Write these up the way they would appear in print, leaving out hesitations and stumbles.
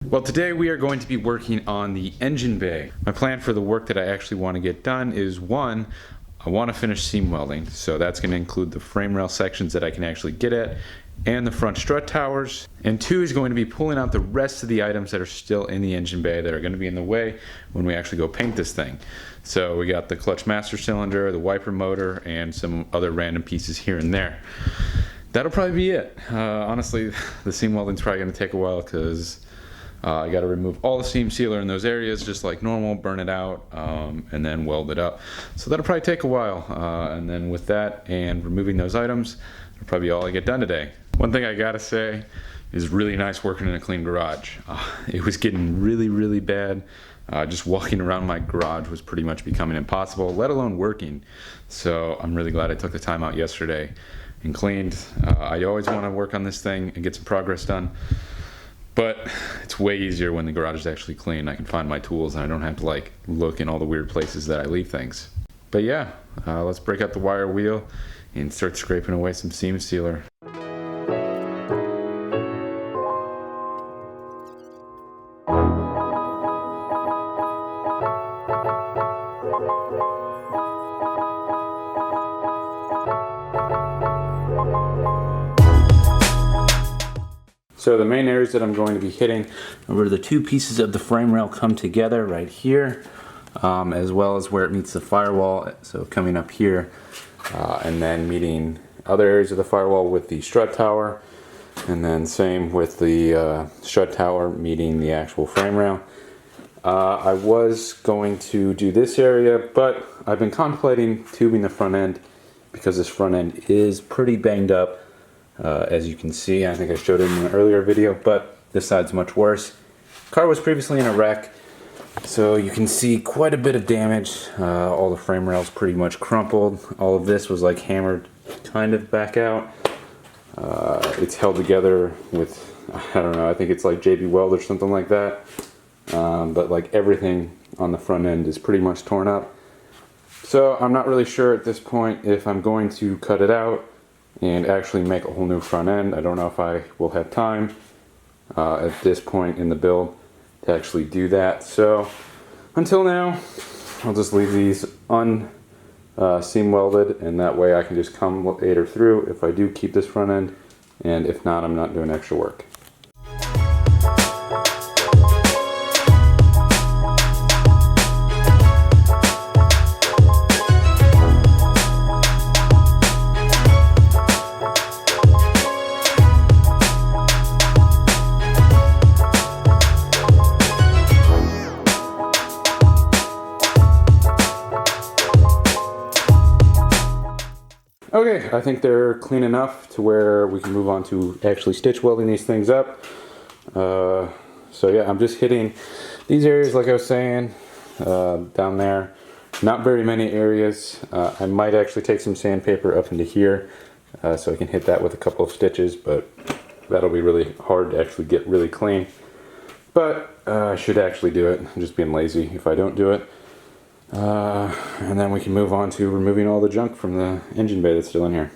Well, today we are going to be working on the engine bay. My plan for the work that I actually want to get done is, one, I want to finish seam welding, so that's going to include the frame rail sections that I can actually get at and the front strut towers. And two is going to be pulling out the rest of the items that are still in the engine bay that are going to be in the way when we actually go paint this thing. So we got the clutch master cylinder, the wiper motor, and some other random pieces here and there. That'll probably be it. Honestly, the seam welding's probably going to take a while because I got to remove all the seam sealer in those areas just like normal, burn it out, and then weld it up. So that'll probably take a while. And then with that and removing those items, that'll probably be all I get done today. One thing I gotta say is really nice working in a clean garage. It was getting really bad. Just walking around my garage was pretty much becoming impossible, let alone working. So I'm really glad I took the time out yesterday and cleaned. I always want to work on this thing and get some progress done, but it's way easier when the garage is actually clean. I can find my tools and I don't have to like look in all the weird places that I leave things. But yeah, let's break out the wire wheel and start scraping away some seam sealer. So the main areas that I'm going to be hitting are where the two pieces of the frame rail come together right here, as well as where it meets the firewall, so coming up here, and then meeting other areas of the firewall with the strut tower, and then same with the strut tower meeting the actual frame rail. I was going to do this area, but I've been contemplating tubing the front end because this front end is pretty banged up. As you can see, I think I showed it in an earlier video, but this side's much worse. Car was previously in a wreck, so you can see quite a bit of damage. All the frame rails pretty much crumpled. All of this was like hammered kind of back out. It's held together with, I don't know, I think it's like JB Weld or something like that. But like everything on the front end is pretty much torn up. So I'm not really sure at this point if I'm going to cut it out and actually make a whole new front end. I don't know if I will have time at this point in the build to actually do that. So until now, I'll just leave these seam welded, and that way I can just come later through if I do keep this front end, and if not, I'm not doing extra work. Okay, I think they're clean enough to where we can move on to actually stitch welding these things up. So yeah, I'm just hitting these areas like I was saying, down there. Not very many areas. I might actually take some sandpaper up into here so I can hit that with a couple of stitches, but that'll be really hard to actually get really clean. But I should actually do it. I'm just being lazy if I don't do it. And then we can move on to removing all the junk from the engine bay that's still in here.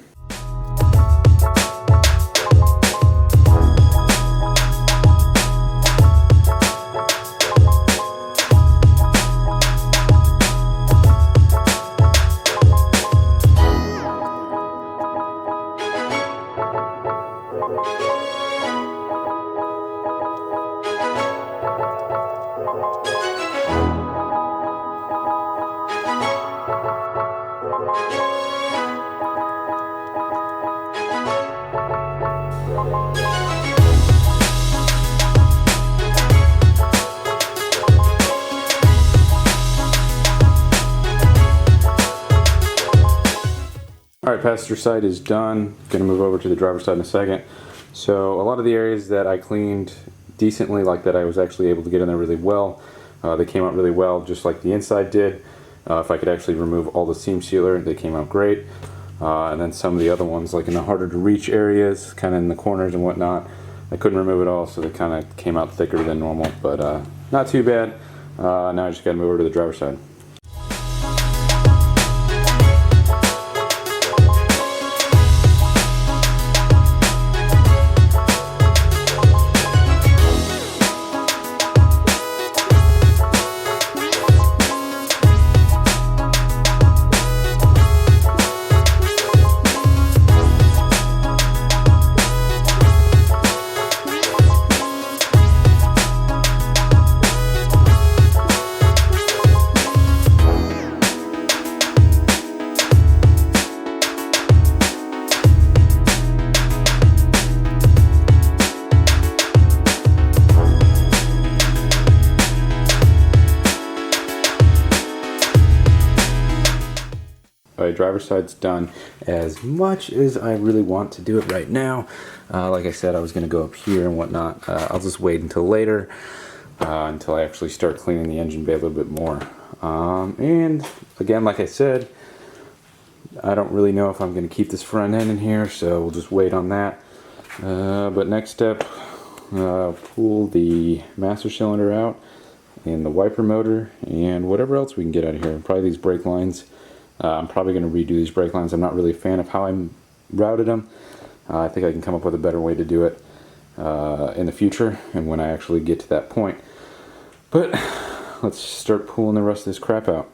Alright, passenger side is done. Gonna move over to the driver's side in a second. So a lot of the areas that I cleaned decently, like that I was actually able to get in there really well, they came out really well, just like the inside did. If I could actually remove all the seam sealer, they came out great. And then some of the other ones, like in the harder to reach areas, kind of in the corners and whatnot, I couldn't remove it all, so they kind of came out thicker than normal, but not too bad. Now I just gotta move over to the driver's side. my driver's side's done. As much as I really want to do it right now, like I said, I was going to go up here and whatnot. I'll just wait until later, until I actually start cleaning the engine bay a little bit more. And again, like I said, I don't really know if I'm going to keep this front end in here, so we'll just wait on that. But next step, pull the master cylinder out and the wiper motor and whatever else we can get out of here. Probably these brake lines. I'm probably going to redo these brake lines. I'm not really a fan of how I routed them. I think I can come up with a better way to do it in the future and when I actually get to that point. But let's start pulling the rest of this crap out.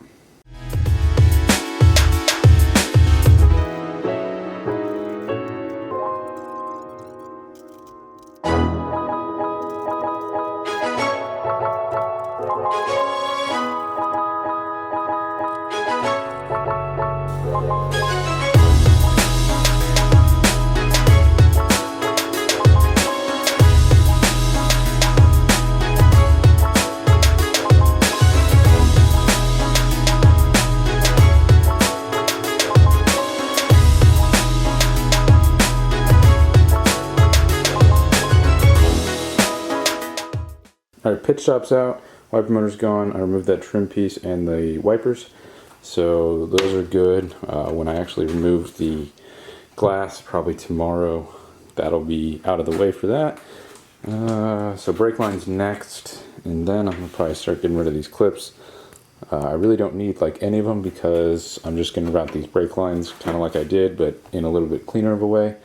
Alright, pitch stop's out, wiper motor's gone. I removed that trim piece and the wipers, so those are good. When I actually remove the glass, probably tomorrow, that'll be out of the way for that. So brake line's next, and then I'm going to probably start getting rid of these clips. I really don't need like any of them because I'm just going to route these brake lines kind of like I did, but in a little bit cleaner of a way.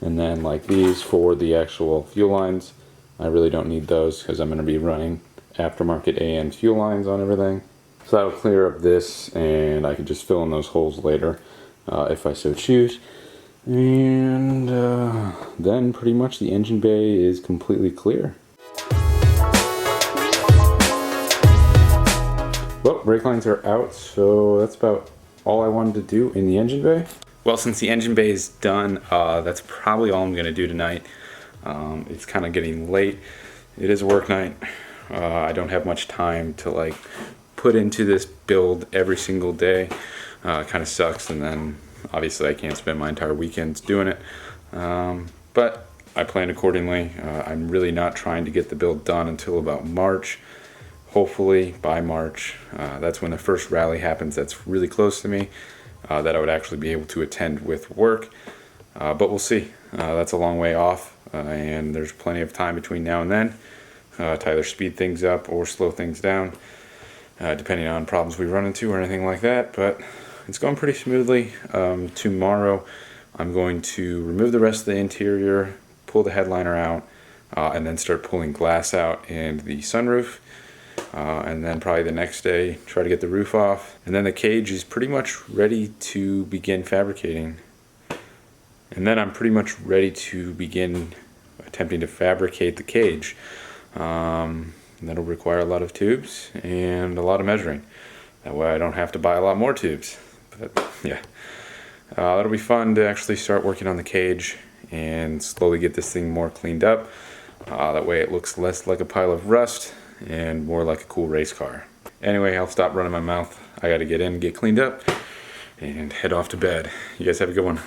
And then like these for the actual fuel lines, I really don't need those because I'm going to be running aftermarket AN fuel lines on everything. So that'll clear up this, and I can just fill in those holes later if I so choose. And then pretty much the engine bay is completely clear. Well, brake lines are out, so that's about all I wanted to do in the engine bay. Well, since the engine bay is done, that's probably all I'm going to do tonight. It's kind of getting late. It is a work night. I don't have much time to like put into this build every single day. It kind of sucks, and then obviously I can't spend my entire weekends doing it. But I plan accordingly. I'm really not trying to get the build done until about March. Hopefully by March. That's when the first rally happens. That's really close to me. That I would actually be able to attend with work. But we'll see. That's a long way off. And there's plenty of time between now and then to either speed things up or slow things down, depending on problems we run into or anything like that. But it's going pretty smoothly. Tomorrow I'm going to remove the rest of the interior, pull the headliner out, and then start pulling glass out and the sunroof. And then probably the next day try to get the roof off. And then the cage is pretty much ready to begin fabricating. And then I'm pretty much ready to begin attempting to fabricate the cage. That'll require a lot of tubes and a lot of measuring. That way I don't have to buy a lot more tubes. But yeah, that'll be fun to actually start working on the cage and slowly get this thing more cleaned up. That way it looks less like a pile of rust and more like a cool race car. Anyway, I'll stop running my mouth. I gotta get in, get cleaned up, and head off to bed. You guys have a good one.